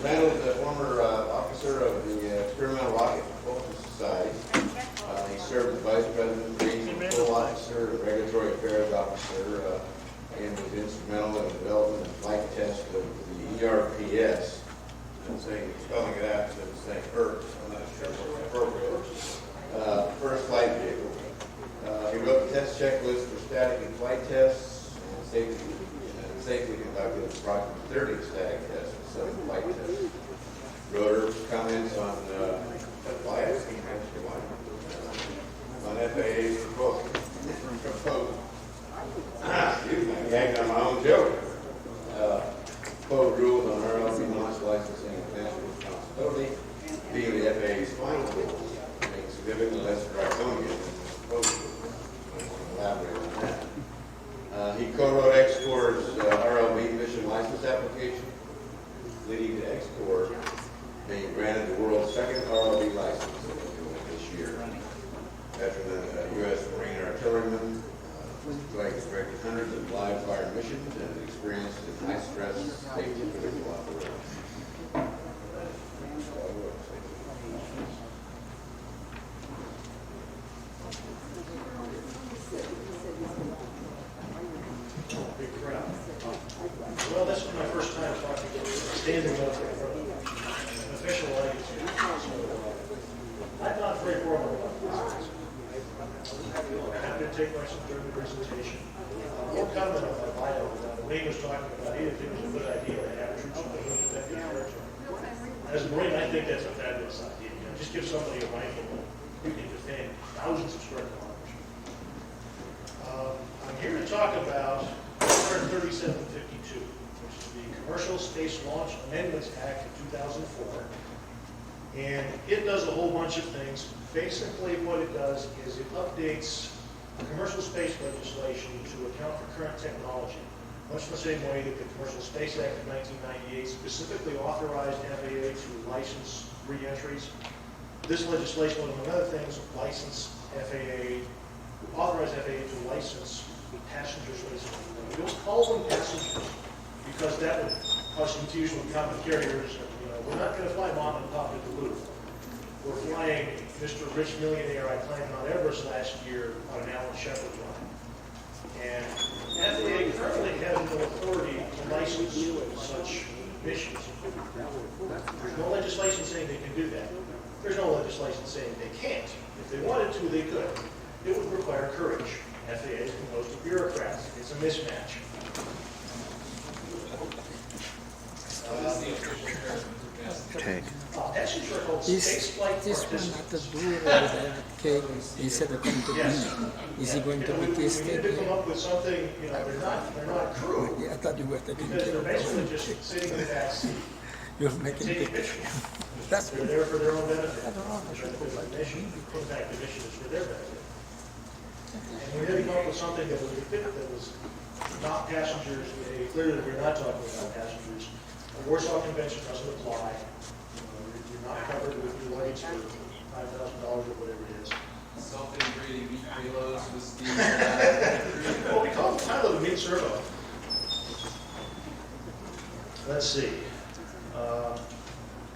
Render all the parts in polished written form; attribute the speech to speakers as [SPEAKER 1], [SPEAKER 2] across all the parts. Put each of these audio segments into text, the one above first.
[SPEAKER 1] Randall's a former officer of the Experimental Rocket Propulsion Society. He served as vice president, Marine Control Officer, and regulatory affairs officer, and was instrumental in the development and flight test of the ERPS. I'm saying, spelling it out instead of saying ERPS. I'm not sure what's appropriate. First flight vehicle. He wrote the test checklist for static and flight tests, and safely conducted approximately 30 static tests and 7 flight tests. Wrote comments on flights, on FAA's proposal. Excuse me, I'm gagging on my own joke. Proposed rules on RLC launch licensing and financial responsibility, being the FAA's final rules, being significantly less draconian than the proposed rules. Elaborate on that. He co-wrote X-Corps' RLB mission license application, leading to X-Corps being granted the world's second RLB license this year. Veteran U.S. Marine artilleryman, Clague has directed hundreds of live fire missions and experienced in high-stress, safety-critical operations.
[SPEAKER 2] Well, this is my first time talking standing up in front of an official audience here. So I'm not very formal about this. I'm happy to take questions during the presentation. One comment on my bio. Wayne was talking about he didn't think it was a good idea to have troops on the defending territory. As a Marine, I think that's a fabulous idea. You know, just give somebody a rifle and you can defend thousands of square kilometers. I'm here to talk about 3752, which is the Commercial Space Launch Amendments Act of 2004. And it does a whole bunch of things. Basically, what it does is it updates commercial space legislation to account for current technology, much the same way that the Commercial Space Act of 1998 specifically authorized FAA to license re-entries. This legislation, among other things, authorized FAA to license passenger space. We don't call them passengers because that would cause confusion with common carriers. You know, we're not going to fly mom and pop to Duluth. We're flying Mr. Rich Millionaire I climbed Mount Everest last year on an Alan Shepard run. And FAA currently has no authority to license such missions. There's no legislation saying they can do that. There's no legislation saying they can't. If they wanted to, they could. It would require courage. FAA is composed of bureaucrats. It's a mismatch.
[SPEAKER 3] Okay.
[SPEAKER 2] Passenger are called space flight
[SPEAKER 4] This one
[SPEAKER 2] participants.
[SPEAKER 4] at the door over there, okay, instead of coming to Bingham. Is he going to be
[SPEAKER 2] We
[SPEAKER 4] tested?
[SPEAKER 2] need to come up with something, you know, they're not crew.
[SPEAKER 4] Yeah, I thought you were taking
[SPEAKER 2] Because
[SPEAKER 4] care
[SPEAKER 2] they're
[SPEAKER 4] of
[SPEAKER 2] basically
[SPEAKER 4] it.
[SPEAKER 2] just sitting in the back seat,
[SPEAKER 4] You're making
[SPEAKER 2] taking
[SPEAKER 4] pictures.
[SPEAKER 2] pictures.
[SPEAKER 4] That's
[SPEAKER 2] They're
[SPEAKER 4] good.
[SPEAKER 2] there for their own benefit.
[SPEAKER 4] I don't know, I should go
[SPEAKER 2] The
[SPEAKER 4] back.
[SPEAKER 2] mission, in fact, the mission is for their benefit. And we had to come up with something that was not passengers. Clearly, we're not talking about passengers. The Warsaw Convention doesn't apply. You're not covered with your luggage for $5,000 or whatever it is.
[SPEAKER 5] Self-integrating meat payloads with Steve.
[SPEAKER 2] Well, we call it the title of the meat servo. Let's see.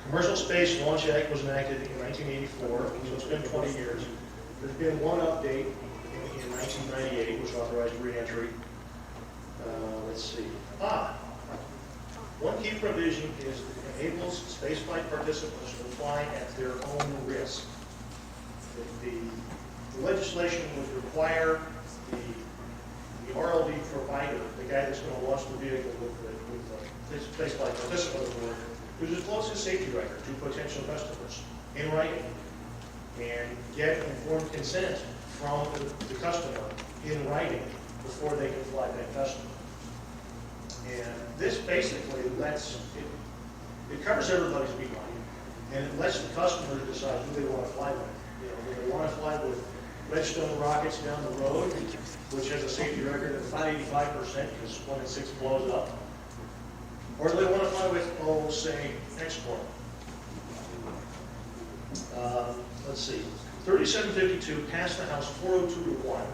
[SPEAKER 2] Commercial Space Launch Act was enacted in 1984, so it's been 20 years. There's been one update in 1998, which authorized re-entry. Let's see. One key provision is it enables spaceflight participants to fly at their own risk. The legislation would require the RLD provider, the guy that's going to launch the vehicle with the spaceflight participant aboard, to disclose his safety record to potential customers in writing and get informed consent from the customer in writing before they can fly that customer. And this basically it covers everybody's behind, and it lets the customer decide who they want to fly with. You know, do they want to fly with Redstone rockets down the road, which has a safety record of about 85% because 1 in 6 blows up? Or do they want to fly with, say, X-Corps? Let's see. 3752 passed the House 402 to 1.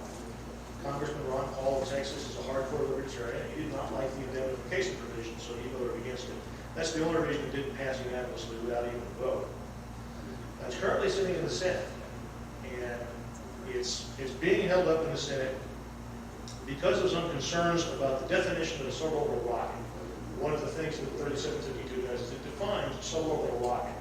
[SPEAKER 2] Congressman Ron Paul of Texas is a hardcore libertarian. He did not like the indemnification provision, so he voted against it. That's the only reason it didn't pass unanimously without even a vote. Now, it's currently sitting in the Senate, and it's being held up in the Senate because of some concerns about the definition of a suborbital rocket. One of the things that 3752 does is it defines suborbital rocket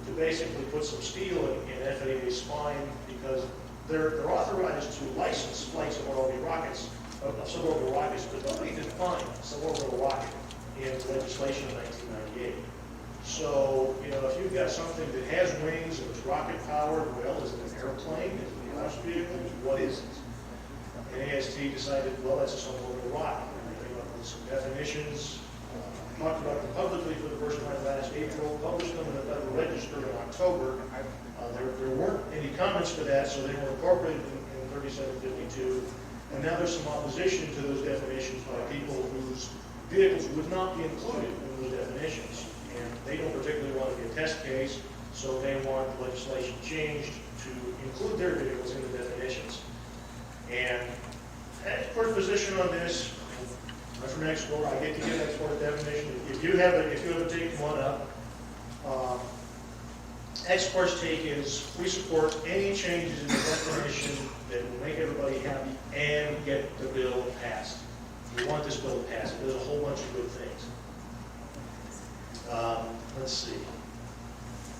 [SPEAKER 2] to basically put some steel in FAA spine, because they're authorized to license flights of rockets, of suborbital rockets, but nobody defined suborbital rocket in legislation in 1998. So, you know, if you've got something that has wings and is rocket powered, well, is it an airplane? Is it a launch vehicle? What is it? And AST decided, well, that's a suborbital rocket. And they came up with some definitions, talked about them publicly for the first time last April, published them in the Federal Register in October. There weren't any comments for that, so they were incorporated in 3752. And now there's some opposition to those definitions by people whose vehicles would not be included in those definitions. And they don't particularly want to be a test case, so they want the legislation changed to include their vehicles in the definitions. And export position on this, I'm from export, I get to get export definition. If you haven't taken one up, export's take is we support any changes in the definition that will make everybody happy and get the bill passed. We want this bill to pass. It does a whole bunch of good things. Let's see.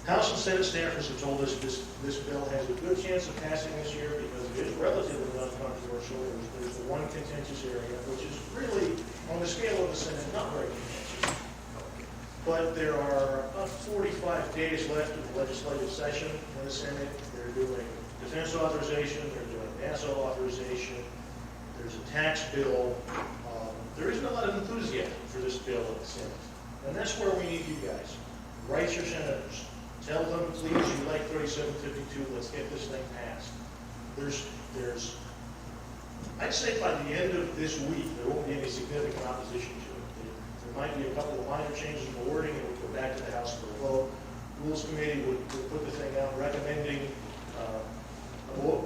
[SPEAKER 2] House and Senate staffers have told us this bill has a good chance of passing this year because it is relatively uncontroversial. There's the one contentious area, which is really, on the scale of the Senate, not very contentious. But there are about 45 days left of the legislative session in the Senate. They're doing defense authorization, they're doing NASA authorization, there's a tax bill. There isn't a lot of enthusiasm for this bill in the Senate. And that's where we need you guys. Write your senators. Tell them, please, you like 3752, let's get this thing passed. I'd say by the end of this week, there won't be any significant opposition to it. There might be a couple of minor changes in the wording, and we'll go back to the House for a vote. Rules Committee would put the thing out recommending a roll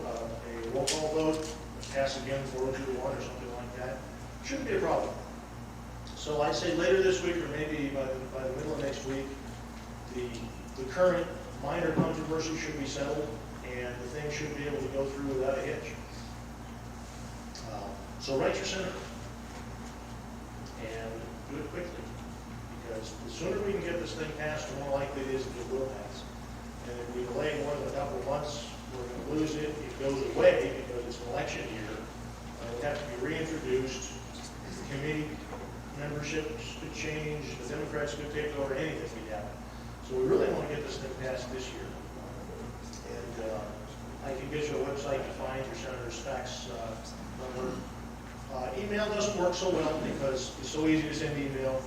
[SPEAKER 2] call vote, pass again 4-2 to 1 or something like that. Shouldn't be a problem. So I'd say later this week, or maybe by the middle of next week, the current minor controversy should be settled, and the thing should be able to go through without a hitch. So write your senator, and do it quickly, because the sooner we can get this thing passed, the more likely it is that it will pass. And if we delay more than a couple of months, we're going to lose it. It goes away because it's an election year. It would have to be reintroduced. Committee memberships could change. The Democrats could take over. Anything could happen. So we really want to get this thing passed this year. And I can get you a website to find your senator's fax number. Email doesn't work so well because it's so easy to send email.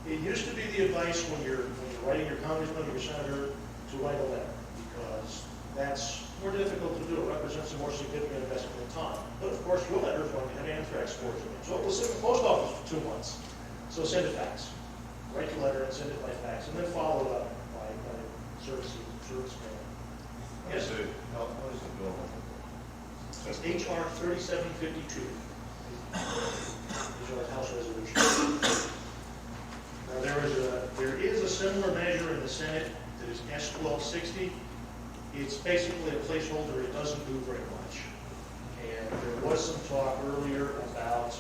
[SPEAKER 2] It used to be the advice when you're writing your congressman or your senator to write a letter, because that's more difficult to do. It represents a more significant investment in time. But of course, your letter is going to have anthrax spores in it. So it will sit in the post office for 2 months. So send it fax. Write your letter and send it by fax, and then follow it up by service mail. Yes?
[SPEAKER 1] What is the bill?
[SPEAKER 2] It's HR 3752. These are House resolutions. Now there is a similar measure in the Senate that is S1260. It's basically a placeholder. It doesn't do very much. And there was some talk earlier about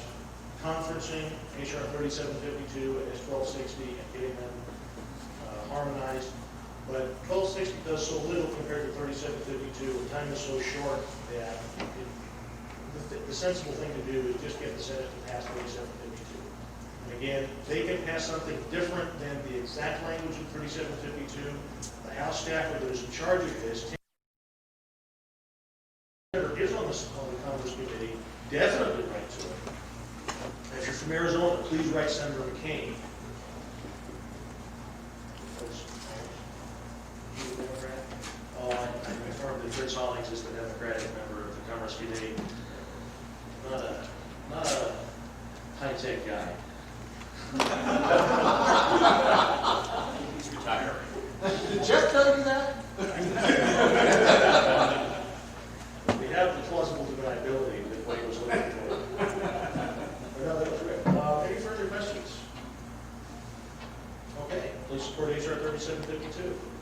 [SPEAKER 2] conferencing HR 3752 and S1260 and getting them harmonized. But 1260 does so little compared to 3752. The time is so short that the sensible thing to do is just get the Senate to pass 3752. And again, they can pass something different than the exact language of 3752. The House staffer that is in charge of this is on the Congress Committee. Definitely write to him. If you're from Arizona, please write Senator McCain. I confirmed that Chris Hollings is the Democratic member of the Commerce Committee. Not a high-tech guy.
[SPEAKER 1] He's retiring.
[SPEAKER 6] Did Jeff tell you that?
[SPEAKER 2] We have the plausible deniability that Wayne was looking for. But no, that was great. Any further questions? Okay. support HR 3752.